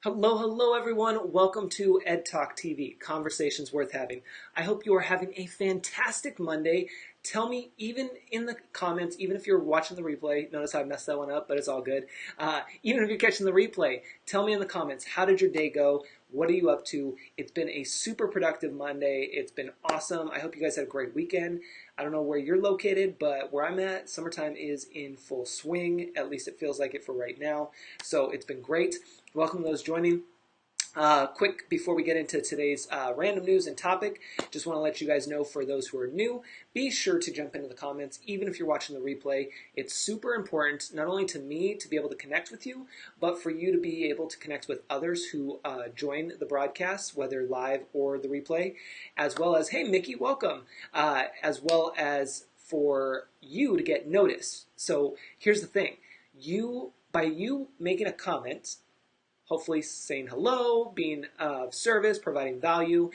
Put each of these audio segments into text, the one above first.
Hello everyone. Welcome to Ed Talk TV, Conversations Worth Having. I hope you are having a fantastic Monday. Tell me, even in the comments, even if you're watching the replay, notice I messed that one up, but it's all good. Even if you're catching the replay, tell me in the comments, how did your day go? What are you up to? It's been a super productive Monday. It's been awesome. I hope you guys had a great weekend. I don't know where you're located, but where I'm at, summertime is in full swing. At least it feels like it for right now. So it's been great. Welcome those joining. Quick, before we get into today's random news and topic, just want to let you guys know, for those who are new, be sure to jump into the comments, even if you're watching the replay. It's super important, not only to me to be able to connect with you, but for you to be able to connect with others who join the broadcast, whether live or the replay, as well as, hey, Mickey, welcome, as well as for you to get noticed. So here's the thing. By you making a comment, hopefully saying hello, being of service, providing value.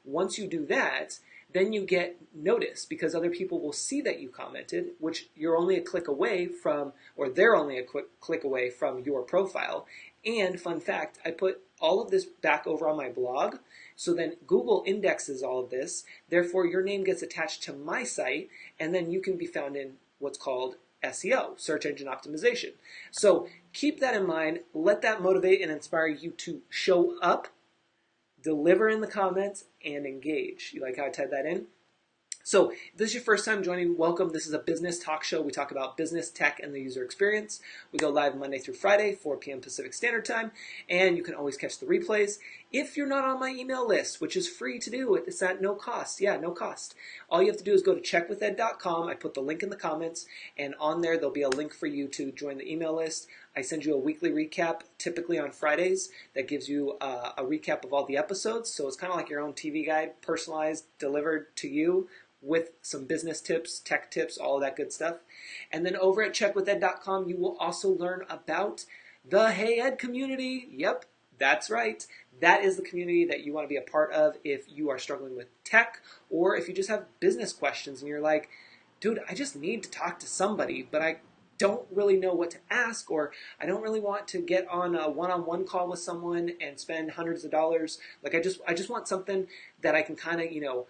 Once you do that, then you get noticed because other people will see that you commented, which you're only a click away from, or they're only a click away from your profile. And fun fact, I put all of this back over on my blog. So then Google indexes all of this. Therefore, your name gets attached to my site, and then you can be found in what's called SEO, search engine optimization. So keep that in mind. Let that motivate and inspire you to show up, deliver in the comments, and engage. You like how I tied that in? So if this is your first time joining, welcome. This is a business talk show. We talk about business, tech, and the user experience. We go live Monday through Friday, 4 p.m. Pacific Standard Time, and you can always catch the replays. If you're not on my email list, which is free to do, it's at no cost. Yeah, no cost. All you have to do is go to checkwithed.com. I put the link in the comments, and on there, there'll be a link for you to join the email list. I send you a weekly recap, typically on Fridays, that gives you a recap of all the episodes. So it's kind of like your own TV guide, personalized, delivered to you, with some business tips, tech tips, all of that good stuff. And then over at checkwithed.com, you will also learn about the Hey Ed community. Yep, that's right. That is the community that you want to be a part of if you are struggling with tech, or if you just have business questions and you're like, dude, I just need to talk to somebody, but I don't really know what to ask, or I don't really want to get on a one-on-one call with someone and spend hundreds of dollars. Like I just want something that I can kind of,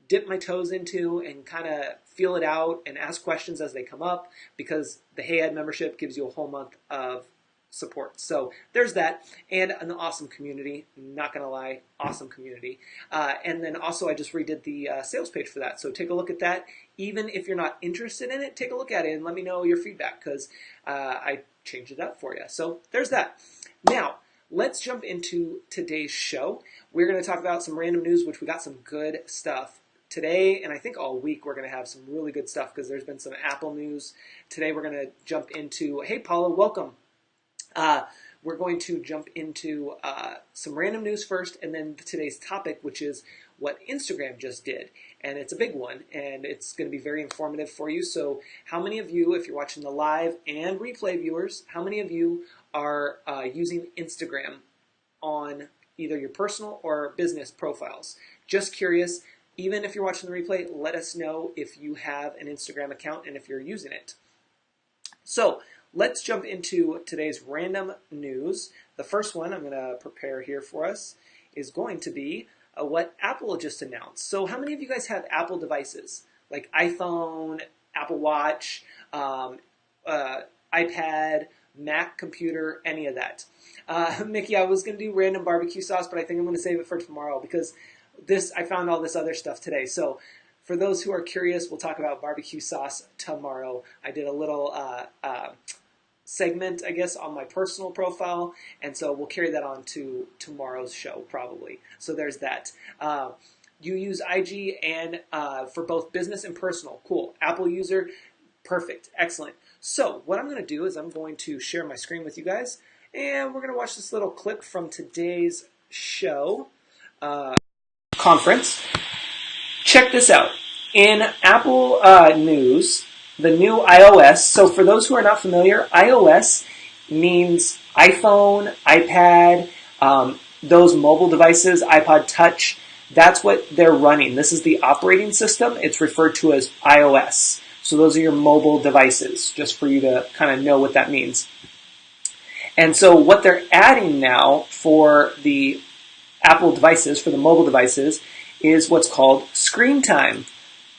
dip my toes into and kind of feel it out and ask questions as they come up, because the Hey Ed membership gives you a whole month of support. So there's that, and an awesome community, not gonna lie, awesome community. And then also I just redid the sales page for that, so take a look at that. Even if you're not interested in it, take a look at it and let me know your feedback, because I changed it up for you. So there's that. Now, let's jump into today's show. We're going to talk about some random news, which we got some good stuff today, and I think all week we're going to have some really good stuff because there's been some Apple news. Today we're going to jump into, hey Paula, welcome. We're going to jump into some random news first, and then today's topic, which is what Instagram just did. And it's a big one, and it's going to be very informative for you. So how many of you, if you're watching the live and replay viewers, how many of you are using Instagram on either your personal or business profiles? Just curious. Even if you're watching the replay, let us know if you have an Instagram account and if you're using it. So let's jump into today's random news. The first one I'm going to prepare here for us is going to be what Apple just announced. So how many of you guys have Apple devices? Like iPhone, Apple Watch, iPad, Mac computer, any of that? Mickey, I was going to do random barbecue sauce, but I think I'm going to save it for tomorrow because I found all this other stuff today. So for those who are curious, we'll talk about barbecue sauce tomorrow. I did a little segment, I guess, on my personal profile, and so we'll carry that on to tomorrow's show probably. So there's that. You use IG and for both business and personal. Cool. Apple user. Perfect. Excellent. So what I'm going to do is I'm going to share my screen with you guys, and we're going to watch this little clip from today's show. Conference. Check this out. In Apple news, the new iOS, so for those who are not familiar, iOS means iPhone, iPad, those mobile devices, iPod Touch, that's what they're running. This is the operating system. It's referred to as iOS. So those are your mobile devices, just for you to kind of know what that means. And so what they're adding now for the Apple devices, for the mobile devices, is what's called screen time.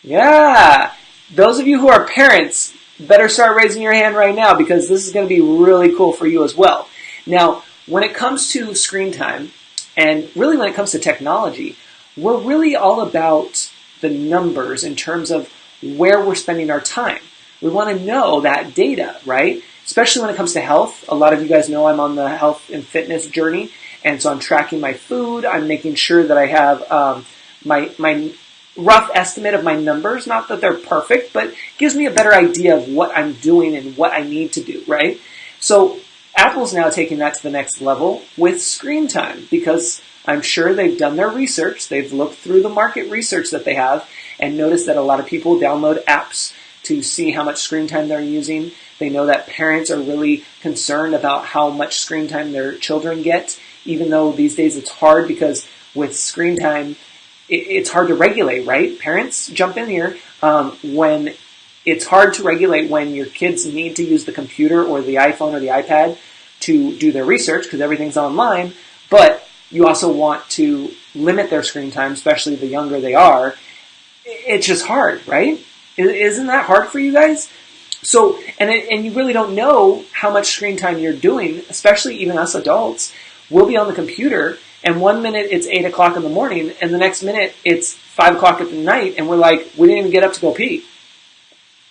Yeah, those of you who are parents better start raising your hand right now, because this is going to be really cool for you as well. Now, when it comes to screen time, and really when it comes to technology, we're really all about the numbers in terms of where we're spending our time. We want to know that data, right? Especially when it comes to health. A lot of you guys know I'm on the health and fitness journey, and so I'm tracking my food. I'm making sure that I have my rough estimate of my numbers. Not that they're perfect, but gives me a better idea of what I'm doing and what I need to do, right? So Apple's now taking that to the next level with screen time, because I'm sure they've done their research. They've looked through the market research that they have and noticed that a lot of people download apps to see how much screen time they're using. They know that parents are really concerned about how much screen time their children get, even though these days it's hard, because with screen time, it's hard to regulate, right? Parents, jump in here. When it's hard to regulate when your kids need to use the computer or the iPhone or the iPad to do their research, because everything's online, but you also want to limit their screen time, especially the younger they are. It's just hard, right? Isn't that hard for you guys? So, and you really don't know how much screen time you're doing, especially even us adults. We'll be on the computer, and one minute it's 8 o'clock in the morning, and the next minute it's 5 o'clock at the night, and we're like, we didn't even get up to go pee.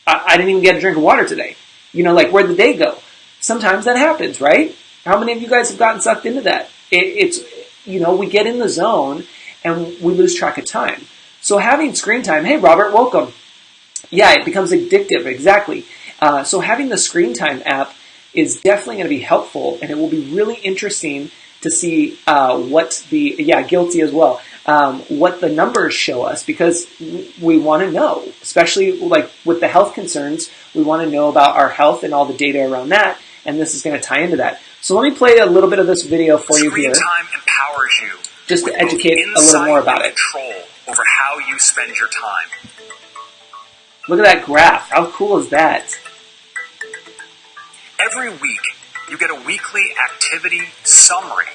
I didn't even get a drink of water today. Like, where'd the day go? Sometimes that happens, right? How many of you guys have gotten sucked into that? We get in the zone, and we lose track of time. So having screen time, hey, Robert, welcome. Yeah, it becomes addictive, exactly. So having the screen time app is definitely going to be helpful, and it will be really interesting to see guilty as well, what the numbers show us, because we want to know, especially like with the health concerns, we want to know about our health and all the data around that, and this is going to tie into that. So let me play a little bit of this video for you here. Screen time empowers you just to educate a little more about it. Control over how you spend your time. Look at that graph. How cool is that? Every week, you get a weekly activity summary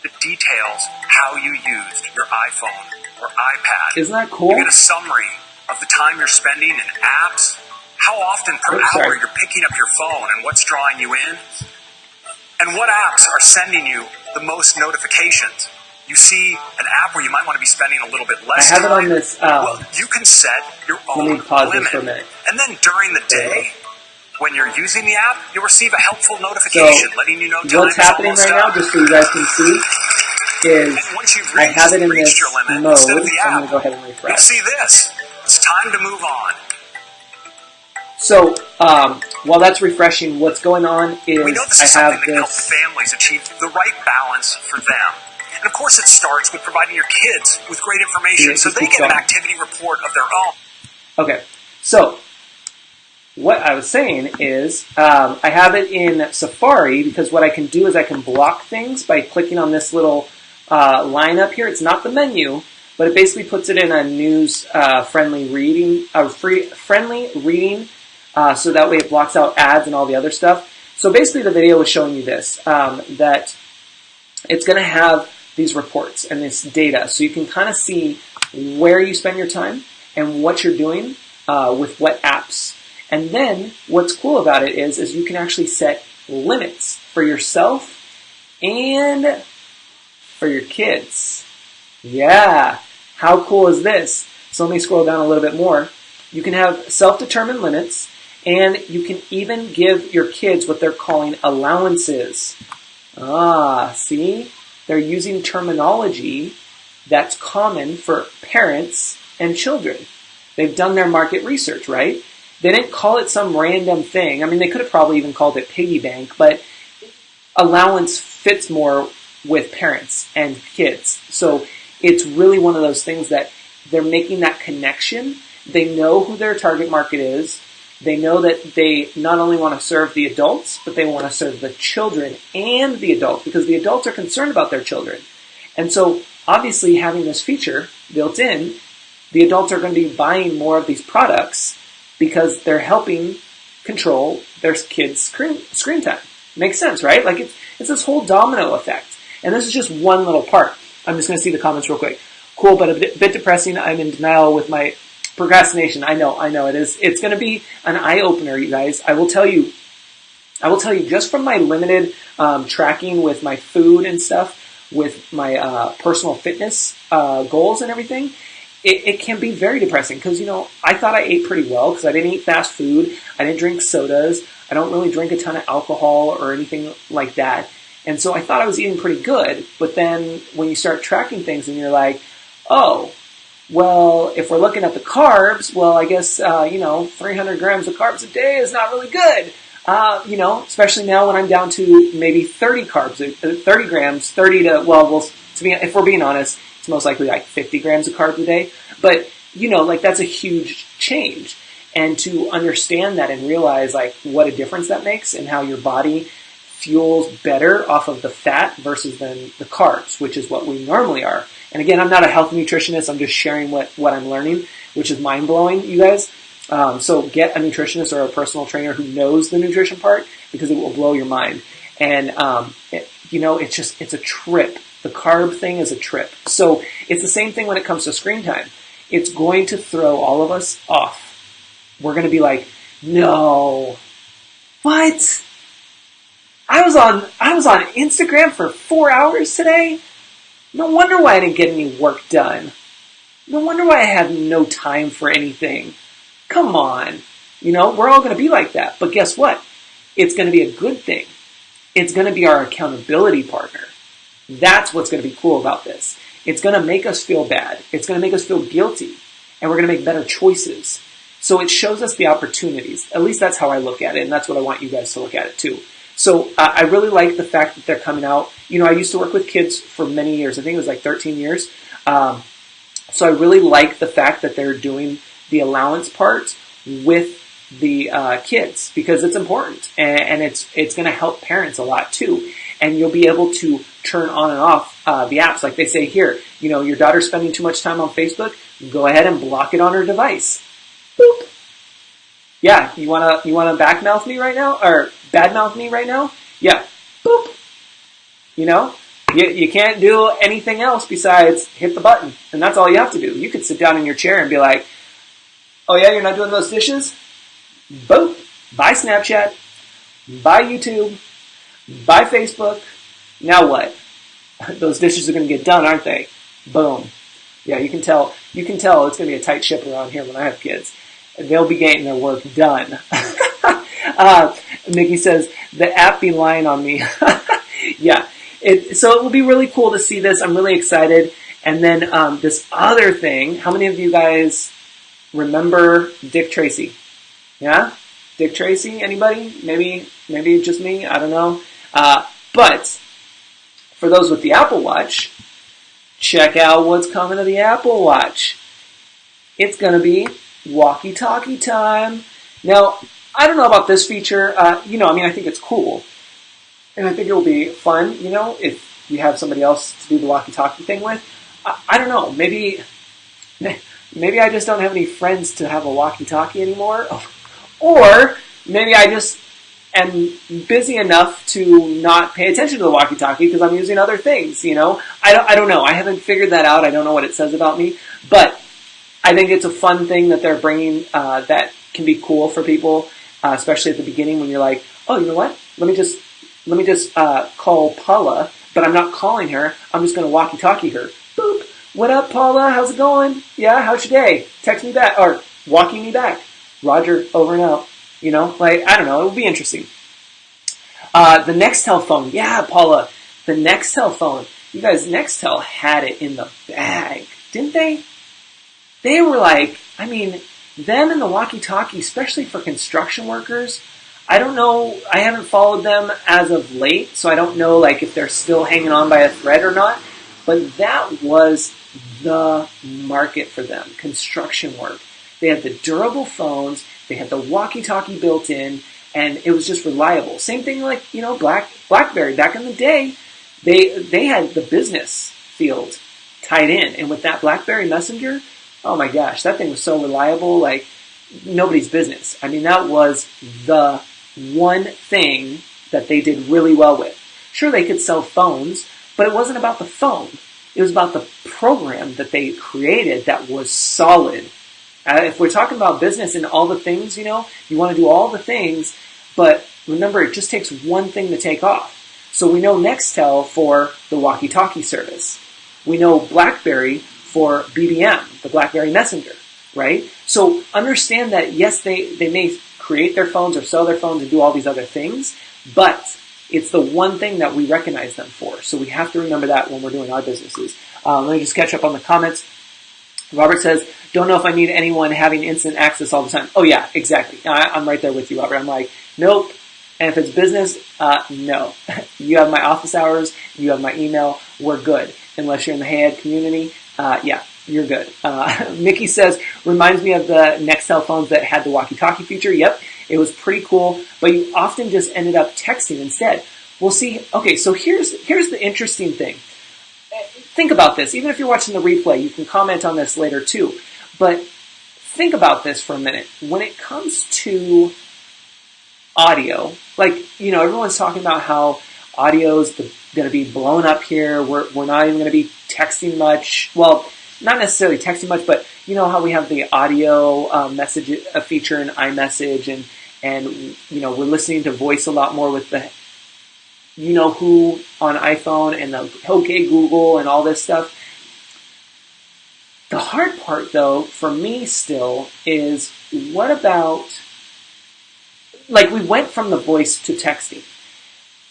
that details how you used your iPhone or iPad. Isn't that cool? You get a summary of the time you're spending in apps, how often per hour you're picking up your phone and what's drawing you in, and what apps are sending you the most notifications. You see an app where you might want to be spending a little bit less time. I have it on this. Well, you can set your own let me pause limit. this for a minute. And then during the day, when you're using the app, you'll receive a helpful notification letting you know time what's happening right now, just so you guys can see, is I have it in this mode, so I'm going to go ahead and refresh. You'll see this. It's time to move on. So, while that's refreshing, what's going on is we know this is something that can help families achieve the right balance for them. And of course it starts with providing your kids with great information so they get an activity report of their own. Okay, so what I was saying is I have it in Safari, because what I can do is I can block things by clicking on this little line up here. It's not the menu, but it basically puts it in a news friendly reading, friendly reading, so that way it blocks out ads and all the other stuff. So basically the video was showing you this, that it's going to have these reports and this data, so you can kind of see where you spend your time and what you're doing with what apps. And then what's cool about it is you can actually set limits for yourself and for your kids. Yeah, how cool is this? So let me scroll down a little bit more. You can have self-determined limits, and you can even give your kids what they're calling allowances. See? They're using terminology that's common for parents and children. They've done their market research, right? They didn't call it some random thing. I mean, they could have probably even called it piggy bank, but allowance fits more with parents and kids. So it's really one of those things that they're making that connection. They know who their target market is. They know that they not only want to serve the adults, but they want to serve the children and the adults, because the adults are concerned about their children. And so obviously having this feature built in, the adults are going to be buying more of these products because they're helping control their kids' screen time. Makes sense, right? Like it's this whole domino effect. And this is just one little part. I'm just going to see the comments real quick. Cool, but a bit depressing. I'm in denial with my procrastination. I know it is. It's going to be an eye-opener, you guys. I will tell you just from my limited tracking with my food and stuff, with my personal fitness goals and everything, it can be very depressing because, I thought I ate pretty well because I didn't eat fast food. I didn't drink sodas. I don't really drink a ton of alcohol or anything like that. And so I thought I was eating pretty good. But then when you start tracking things and you're like, oh, well, if we're looking at the carbs, well, I guess, 300 grams of carbs a day is not really good. Especially now when I'm down to maybe 30 carbs, 30 grams, 30 to, if we're being honest, it's most likely like 50 grams of carbs a day. But, that's a huge change. And to understand that and realize like what a difference that makes and how your body fuels better off of the fat versus than the carbs, which is what we normally are. And again, I'm not a health nutritionist. I'm just sharing what I'm learning, which is mind-blowing, you guys. So get a nutritionist or a personal trainer who knows the nutrition part because it will blow your mind. And, it's a trip. The carb thing is a trip. So it's the same thing when it comes to screen time. It's going to throw all of us off. We're going to be like, no, what? I was on Instagram for 4 hours today? No wonder why I didn't get any work done. No wonder why I had no time for anything. Come on. We're all going to be like that. But guess what? It's going to be a good thing. It's going to be our accountability partner. That's what's going to be cool about this. It's going to make us feel bad. It's going to make us feel guilty. And we're going to make better choices. So it shows us the opportunities. At least that's how I look at it. And that's what I want you guys to look at it too. So I really like the fact that they're coming out. I used to work with kids for many years. I think it was like 13 years. So I really like the fact that they're doing the allowance part with the kids because it's important and it's going to help parents a lot too. And you'll be able to turn on and off the apps. Like they say here, your daughter's spending too much time on Facebook. Go ahead and block it on her device. Boop. Yeah, you wanna backmouth me right now or badmouth me right now? Yeah. Boop. You can't do anything else besides hit the button, and that's all you have to do. You could sit down in your chair and be like, "Oh yeah, you're not doing those dishes? Boop. Bye Snapchat. Bye YouTube. Bye Facebook. Now what? Those dishes are going to get done, aren't they? Boom. Yeah, you can tell it's going to be a tight ship around here when I have kids. They'll be getting their work done." Mickey says, the app be lying on me. Yeah. So it will be really cool to see this. I'm really excited. And then this other thing, how many of you guys remember Dick Tracy? Yeah? Dick Tracy? Anybody? Maybe just me? I don't know. But for those with the Apple Watch, check out what's coming to the Apple Watch. It's going to be walkie-talkie time. Now, I don't know about this feature. I think it's cool. And I think it will be fun, if you have somebody else to do the walkie-talkie thing with. I don't know. Maybe I just don't have any friends to have a walkie-talkie anymore. Or maybe I just am busy enough to not pay attention to the walkie-talkie because I'm using other things, I don't know. I haven't figured that out. I don't know what it says about me. But I think it's a fun thing that they're bringing that can be cool for people, especially at the beginning when you're like, oh, you know what? Let me just call Paula, but I'm not calling her. I'm just going to walkie-talkie her. Boop. What up, Paula? How's it going? Yeah, how's your day? Text me back or walkie me back. Roger, over and out. I don't know. It will be interesting. The Nextel phone. Yeah, Paula. The Nextel phone. You guys, Nextel had it in the bag, didn't they? They were them and the walkie-talkie, especially for construction workers. I don't know. I haven't followed them as of late, so I don't know if they're still hanging on by a thread or not. But that was the market for them, construction work. They had the durable phones, they had the walkie-talkie built in, and it was just reliable. Same thing BlackBerry. Back in the day, they had the business field tied in. And with that BlackBerry Messenger, oh my gosh, that thing was so reliable, nobody's business. That was the one thing that they did really well with. Sure, they could sell phones, but it wasn't about the phone. It was about the program that they created that was solid. If we're talking about business and all the things, you want to do all the things, but remember, it just takes one thing to take off. So we know Nextel for the walkie-talkie service. We know BlackBerry for BBM, the BlackBerry Messenger, right? So understand that, yes, they may create their phones or sell their phones and do all these other things, but it's the one thing that we recognize them for. So we have to remember that when we're doing our businesses. Let me just catch up on the comments. Robert says, don't know if I need anyone having instant access all the time. Oh yeah, exactly. I'm right there with you, Robert. I'm like, nope. And if it's business, no. You have my office hours, you have my email, we're good. Unless you're in the HeyEd community, yeah, you're good. Mickey says, reminds me of the Nextel phones that had the walkie-talkie feature. Yep, it was pretty cool, but you often just ended up texting instead. Well, see, okay, so here's the interesting thing. Think about this. Even if you're watching the replay, you can comment on this later too. But think about this for a minute. When it comes to audio, like, everyone's talking about how audio's going to be blown up here. We're not even going to be texting much. Well, not necessarily texting much, but you know how we have the audio message feature in iMessage, and we're listening to voice a lot more with the who on iPhone and the OK Google and all this stuff. The hard part, though, for me still is, what about, like, we went from the voice to texting.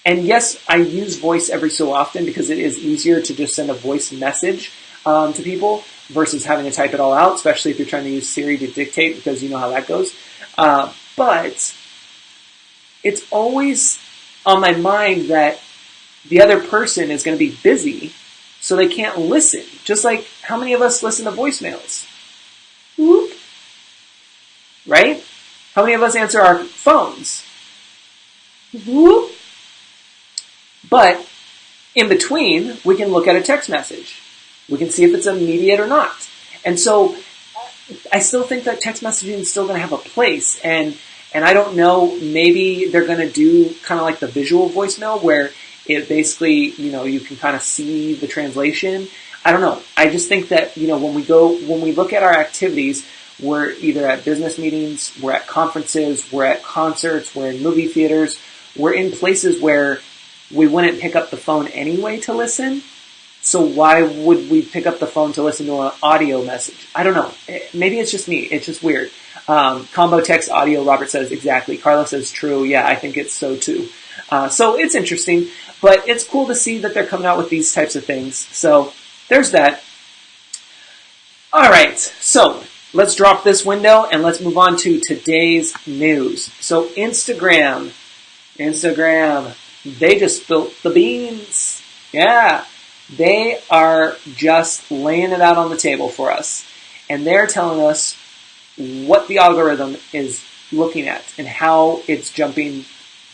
And yes, I use voice every so often because it is easier to just send a voice message to people versus having to type it all out, especially if you're trying to use Siri to dictate, because you know how that goes. But it's always on my mind that the other person is going to be busy, so they can't listen. Just like, how many of us listen to voicemails? Whoop. Right? How many of us answer our phones? Whoop. But in between, we can look at a text message. We can see if it's immediate or not. And so I still think that text messaging is still going to have a place. And I don't know, maybe they're going to do kind of like the visual voicemail where it basically, you can kind of see the translation. I don't know. I just think that, when we look at our activities, we're either at business meetings, we're at conferences, we're at concerts, we're in movie theaters, we're in places where we wouldn't pick up the phone anyway to listen. So why would we pick up the phone to listen to an audio message? I don't know. Maybe it's just me. It's just weird. Combo text audio, Robert says, exactly. Carla says, true. Yeah, I think it's so too. So it's interesting, but it's cool to see that they're coming out with these types of things. So there's that. All right. So let's drop this window and let's move on to today's news. So Instagram, they just spilt the beans. Yeah. They are just laying it out on the table for us. And they're telling us what the algorithm is looking at and how it's jumping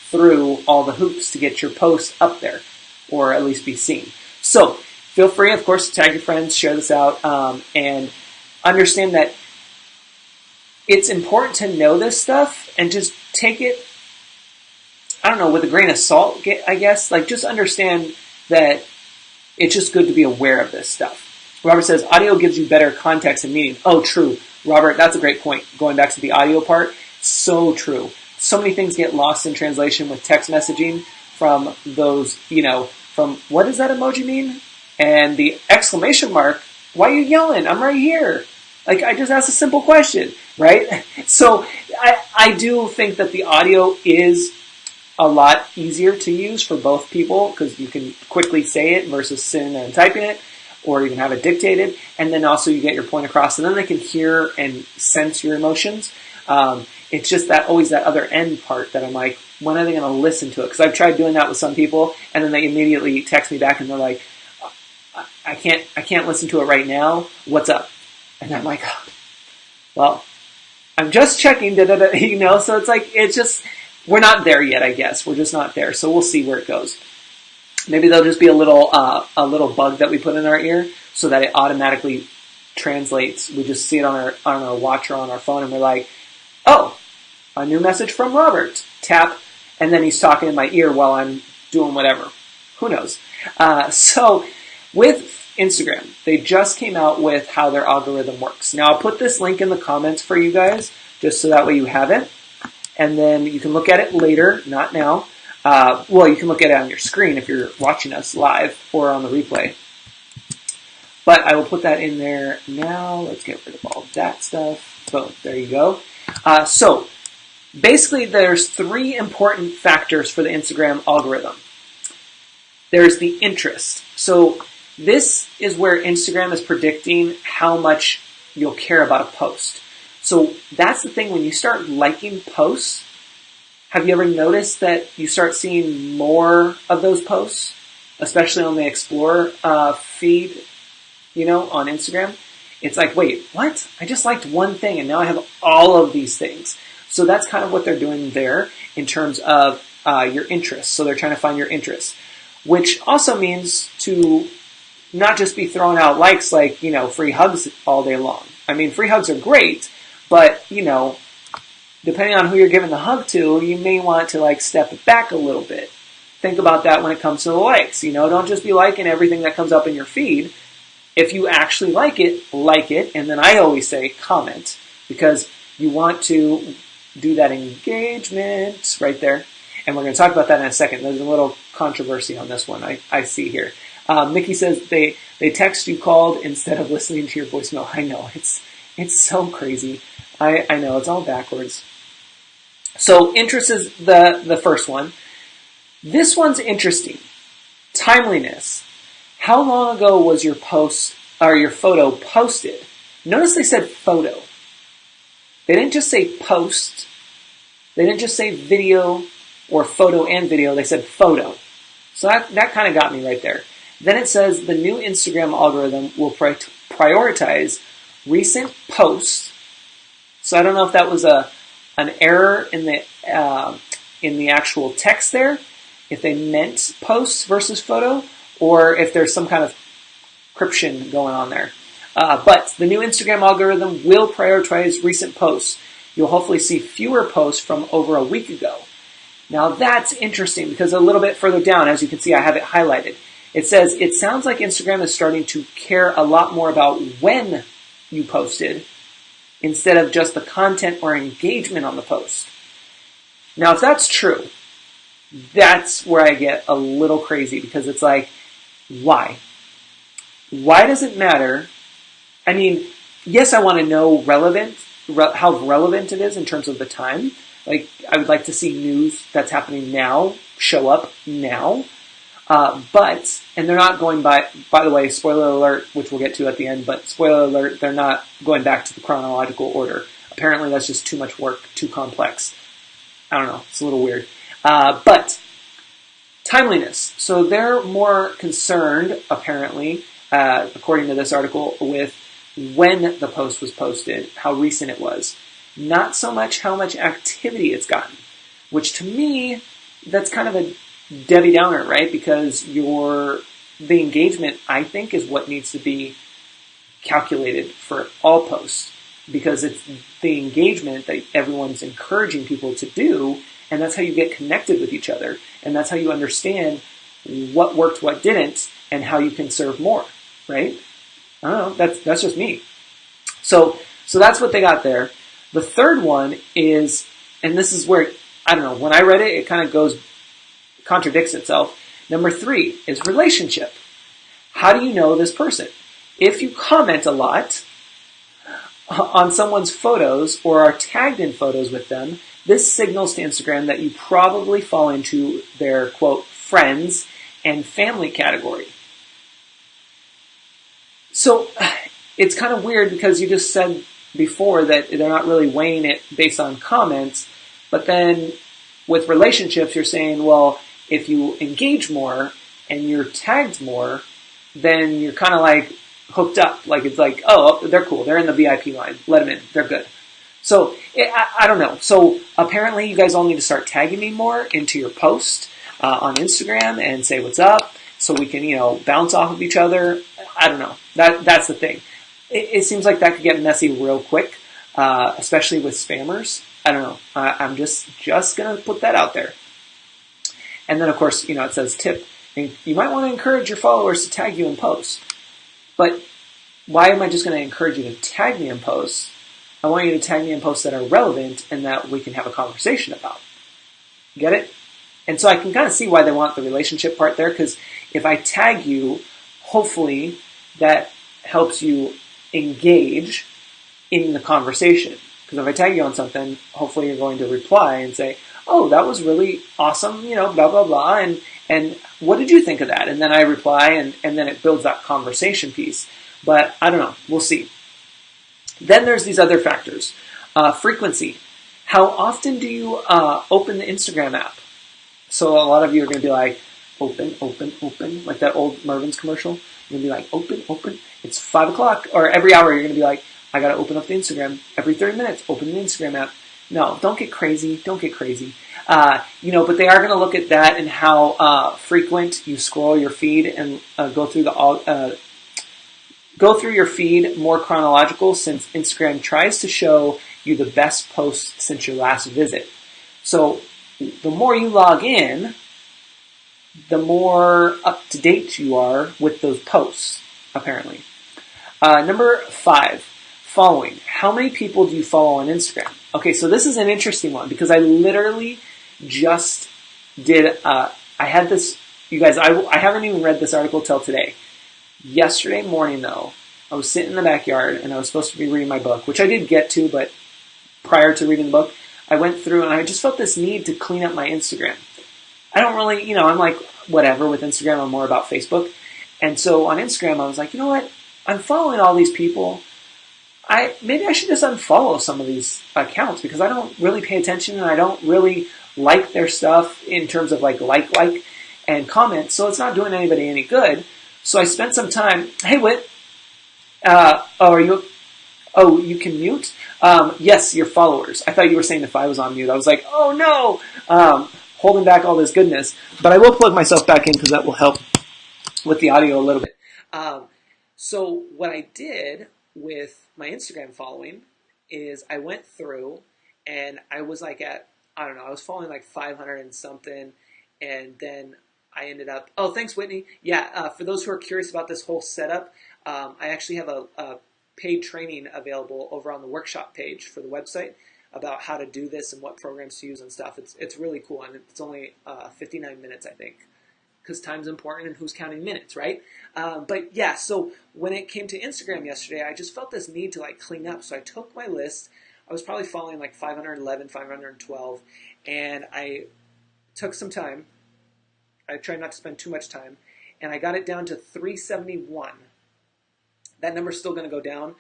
through all the hoops to get your posts up there, or at least be seen. So feel free, of course, to tag your friends, share this out, and understand that it's important to know this stuff and just take it, I don't know, with a grain of salt, I guess. Like, just understand that it's just good to be aware of this stuff. Robert says, audio gives you better context and meaning. Oh, true. Robert, that's a great point. Going back to the audio part, so true. So many things get lost in translation with text messaging from those, from what does that emoji mean? And the exclamation mark, why are you yelling? I'm right here. Like, I just asked a simple question, right? So I do think that the audio is a lot easier to use for both people because you can quickly say it versus sitting there and typing it, or you can have it dictated, and then also you get your point across, and then they can hear and sense your emotions. It's just that always that other end part that I'm like, when are they going to listen to it? Because I've tried doing that with some people, and then they immediately text me back and they're like, I can't listen to it right now. What's up? And I'm like, well, I'm just checking, so it's like, it's just, we're not there yet, I guess. We're just not there. So we'll see where it goes. Maybe there'll just be a little bug that we put in our ear so that it automatically translates. We just see it on our watch or on our phone, and we're like, oh, a new message from Robert. Tap, and then he's talking in my ear while I'm doing whatever. Who knows? So with Instagram, they just came out with how their algorithm works. Now, I'll put this link in the comments for you guys, just so that way you have it. And then you can look at it later, not now. Well, you can look at it on your screen if you're watching us live or on the replay. But I will put that in there now. Let's get rid of all of that stuff. Boom, there you go. So basically, there's 3 important factors for the Instagram algorithm. There's the interest. So this is where Instagram is predicting how much you'll care about a post. So that's the thing, when you start liking posts, have you ever noticed that you start seeing more of those posts, especially on the Explorer feed, on Instagram? It's like, wait, what? I just liked one thing and now I have all of these things. So that's kind of what they're doing there in terms of your interests. So they're trying to find your interests, which also means to not just be throwing out likes like, free hugs all day long. I mean, free hugs are great, but, depending on who you're giving the hug to, you may want to step it back a little bit. Think about that when it comes to the likes. Don't just be liking everything that comes up in your feed. If you actually like it, and then I always say comment, because you want to do that engagement right there. And we're going to talk about that in a second. There's a little controversy on this one I see here. Mickey says they text you called instead of listening to your voicemail. I know, it's so crazy. I know, it's all backwards. So interest is the first one. This one's interesting. Timeliness. How long ago was your post or your photo posted? Notice they said photo. They didn't just say post. They didn't just say video or photo and video. They said photo. So that kind of got me right there. Then it says the new Instagram algorithm will prioritize recent posts. So I don't know if that was an error in the actual text there, if they meant posts versus photo, or if there's some kind of encryption going on there. But the new Instagram algorithm will prioritize recent posts. You'll hopefully see fewer posts from over a week ago. Now that's interesting because a little bit further down, as you can see, I have it highlighted. It says, it sounds like Instagram is starting to care a lot more about when you posted instead of just the content or engagement on the post. Now, if that's true, that's where I get a little crazy because it's like, why? Why does it matter? I mean, yes, I want to know how relevant it is in terms of the time. Like, I would like to see news that's happening now show up now. And they're not going by the way, spoiler alert, which we'll get to at the end, but spoiler alert, they're not going back to the chronological order. Apparently that's just too much work, too complex. I don't know, it's a little weird. But timeliness. So they're more concerned, apparently, according to this article, with when the post was posted, how recent it was. Not so much how much activity it's gotten, which to me, that's kind of a Debbie Downer, right? Because the engagement, I think, is what needs to be calculated for all posts, because it's the engagement that everyone's encouraging people to do, and that's how you get connected with each other, and that's how you understand what worked, what didn't, and how you can serve more, right? I don't know, that's just me. So that's what they got there. The third one is, and this is where, I don't know, when I read it, it kind of contradicts itself. Number 3 is relationship. How do you know this person? If you comment a lot on someone's photos or are tagged in photos with them, this signals to Instagram that you probably fall into their, quote, friends and family category. So it's kind of weird because you just said before that they're not really weighing it based on comments, but then with relationships, you're saying, well, if you engage more and you're tagged more, then you're kind of like hooked up. Like it's like, oh, they're cool. They're in the VIP line. Let them in. They're good. So I don't know. So apparently you guys all need to start tagging me more into your post on Instagram and say what's up so we can, bounce off of each other. I don't know. That's the thing. It seems like that could get messy real quick, especially with spammers. I don't know. I'm just going to put that out there. And then, of course, it says tip. And you might want to encourage your followers to tag you in posts. But why am I just going to encourage you to tag me in posts? I want you to tag me in posts that are relevant and that we can have a conversation about. Get it? And so I can kind of see why they want the relationship part there, because if I tag you, hopefully that helps you engage in the conversation. Because if I tag you on something, hopefully you're going to reply and say, oh, that was really awesome, blah, blah, blah, and what did you think of that? And then I reply, and then it builds that conversation piece. But I don't know. We'll see. Then there's these other factors. Frequency. How often do you open the Instagram app? So a lot of you are going to be like, open, open, open, like that old Mervyn's commercial. You're going to be like, open, open. It's 5 o'clock. Or every hour you're going to be like, I got to open up the Instagram. Every 30 minutes, open the Instagram app. No, don't get crazy. Don't get crazy. But they are going to look at that and how frequent you scroll your feed and go through your feed more chronological, since Instagram tries to show you the best posts since your last visit. So the more you log in, the more up to date you are with those posts, apparently. Number 5, following. How many people do you follow on Instagram? Okay, so this is an interesting one because I literally just did, I had this, you guys, I haven't even read this article till today. Yesterday morning, though, I was sitting in the backyard and I was supposed to be reading my book, which I did get to, but prior to reading the book, I went through and I just felt this need to clean up my Instagram. I don't really, I'm like, whatever with Instagram, I'm more about Facebook. And so on Instagram, I was like, you know what? I'm following all these people. Maybe I should just unfollow some of these accounts because I don't really pay attention and I don't really like their stuff in terms of like and comment. So it's not doing anybody any good. So I spent some time. Hey, Whit. You can mute? Yes, your followers. I thought you were saying if I was on mute. I was like, oh no, holding back all this goodness. But I will plug myself back in because that will help with the audio a little bit. So what I did with my Instagram following is I went through and I was like I was following like 500 and something, and then I ended up, oh, thanks, Whitney. Yeah, for those who are curious about this whole setup, I actually have a paid training available over on the workshop page for the website about how to do this and what programs to use and stuff. It's really cool, and it's only 59 minutes, I think, because time's important and who's counting minutes, right? But yeah, so when it came to Instagram yesterday, I just felt this need to like clean up. So I took my list. I was probably following like 511, 512, and I took some time. I tried not to spend too much time, and I got it down to 371. That number's still going to go down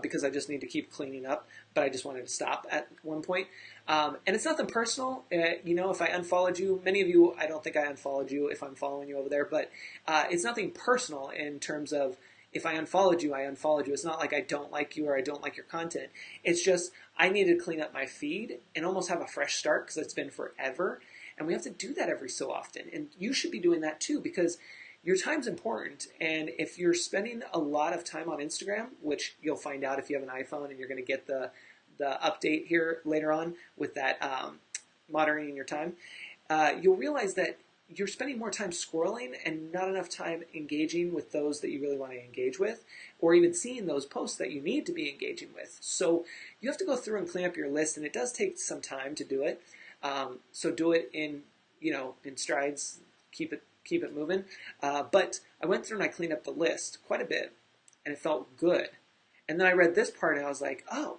because I just need to keep cleaning up, but I just wanted to stop at one point. And it's nothing personal. If I unfollowed you, many of you, I don't think I unfollowed you if I'm following you over there, but it's nothing personal in terms of if I unfollowed you, I unfollowed you. It's not like I don't like you or I don't like your content. It's just I needed to clean up my feed and almost have a fresh start because it's been forever. And we have to do that every so often. And you should be doing that too because your time's important. And if you're spending a lot of time on Instagram, which you'll find out if you have an iPhone and you're going to get the update here later on with that monitoring your time, you'll realize that you're spending more time scrolling and not enough time engaging with those that you really want to engage with, or even seeing those posts that you need to be engaging with. So you have to go through and clean up your list, and it does take some time to do it. So do it in strides, keep it moving. But I went through and I cleaned up the list quite a bit, and it felt good. And then I read this part and I was like, oh,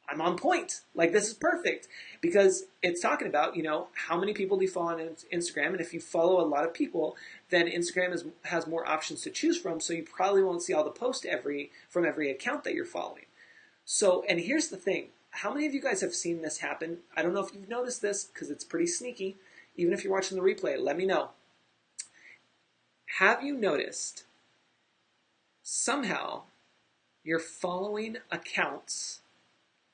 I'm on point. Like, this is perfect because it's talking about, how many people do you follow on Instagram? And if you follow a lot of people, then Instagram has more options to choose from. So you probably won't see all the posts from every account that you're following. So, and here's the thing. How many of you guys have seen this happen? I don't know if you've noticed this because it's pretty sneaky. Even if you're watching the replay, let me know. Have you noticed somehow you're following accounts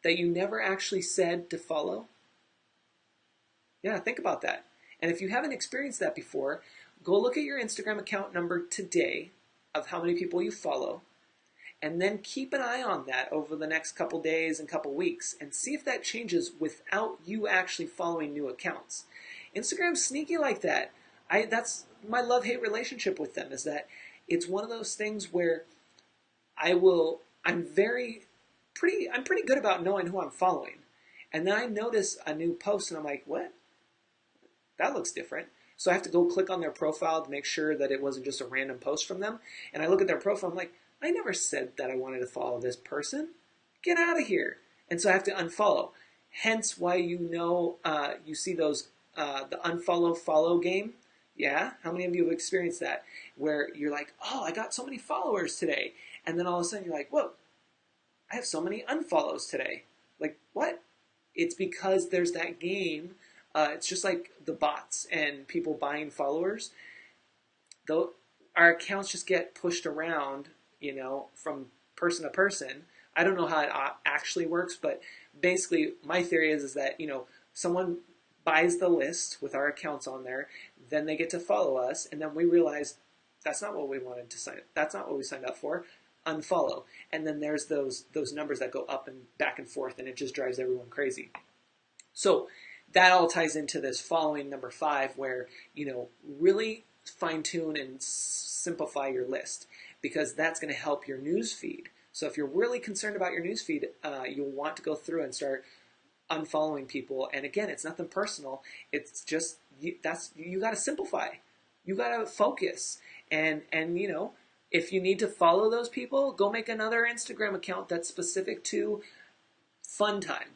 that you never actually said to follow? Yeah, think about that. And if you haven't experienced that before, go look at your Instagram account number today of how many people you follow And then keep an eye on that over the next couple days and couple weeks and see if that changes without you actually following new accounts. Instagram's sneaky like that. That's my love-hate relationship with them, is that it's one of those things where I'm pretty good about knowing who I'm following. And then I notice a new post and I'm like, what? That looks different. So I have to go click on their profile to make sure that it wasn't just a random post from them. And I look at their profile, I'm like, I never said that I wanted to follow this person. Get out of here. And so I have to unfollow. Hence why you see those, the unfollow follow game. Yeah? How many of you have experienced that? Where you're like, oh, I got so many followers today. And then all of a sudden you're like, whoa, I have so many unfollows today. Like, what? It's because there's that game. It's just like the bots and people buying followers. Though our accounts just get pushed around, from person to person. I don't know how it actually works, but basically my theory is that, someone buys the list with our accounts on there, then they get to follow us, and then we realize that's not what we wanted to sign. That's not what we signed up for. Unfollow. And then there's those numbers that go up and back and forth, and it just drives everyone crazy. So that all ties into this following number 5, where, really fine tune and simplify your list, because that's going to help your news feed. So if you're really concerned about your news feed, you'll want to go through and start unfollowing people. And again, it's nothing personal. It's just you got to simplify. You got to focus. And if you need to follow those people, go make another Instagram account that's specific to fun time.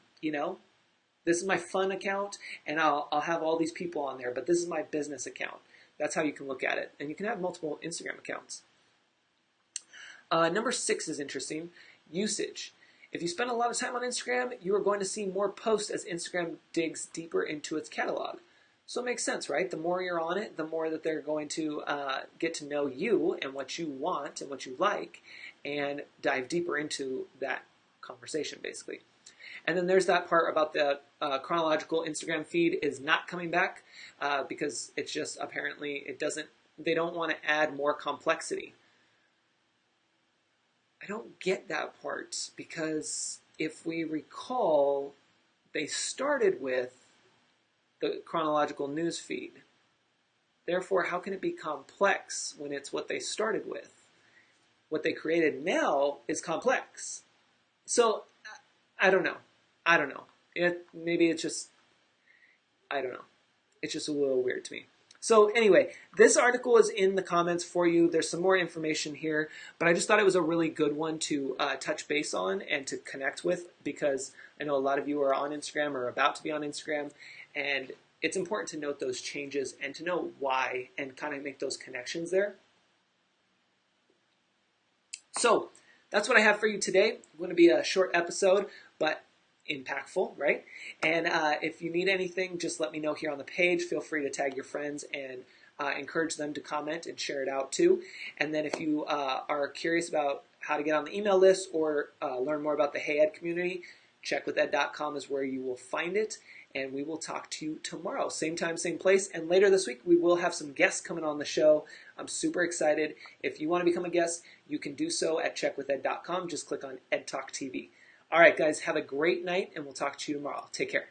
This is my fun account, and I'll have all these people on there, but this is my business account. That's how you can look at it. And you can have multiple Instagram accounts. Number 6 is interesting. Usage. If you spend a lot of time on Instagram, you are going to see more posts as Instagram digs deeper into its catalog. So it makes sense, right? The more you're on it, the more that they're going to get to know you and what you want and what you like, and dive deeper into that conversation, basically. And then there's that part about the chronological Instagram feed is not coming back because it's just apparently they don't want to add more complexity. I don't get that part, because if we recall, they started with the chronological news feed. Therefore, how can it be complex when it's what they started with? What they created now is complex. So, I don't know. Maybe it's just, I don't know. It's just a little weird to me. So anyway, this article is in the comments for you. There's some more information here, but I just thought it was a really good one to touch base on and to connect with, because I know a lot of you are on Instagram or about to be on Instagram, and it's important to note those changes and to know why and kind of make those connections there. So that's what I have for you today. It's going to be a short episode, but impactful, right? And if you need anything, just let me know here on the page. Feel free to tag your friends and encourage them to comment and share it out too. And then if you are curious about how to get on the email list or learn more about the Hey Ed community, checkwithed.com is where you will find it. And we will talk to you tomorrow. Same time, same place. And later this week, we will have some guests coming on the show. I'm super excited. If you want to become a guest, you can do so at checkwithed.com. Just click on Ed Talk TV. All right, guys, have a great night, and we'll talk to you tomorrow. Take care.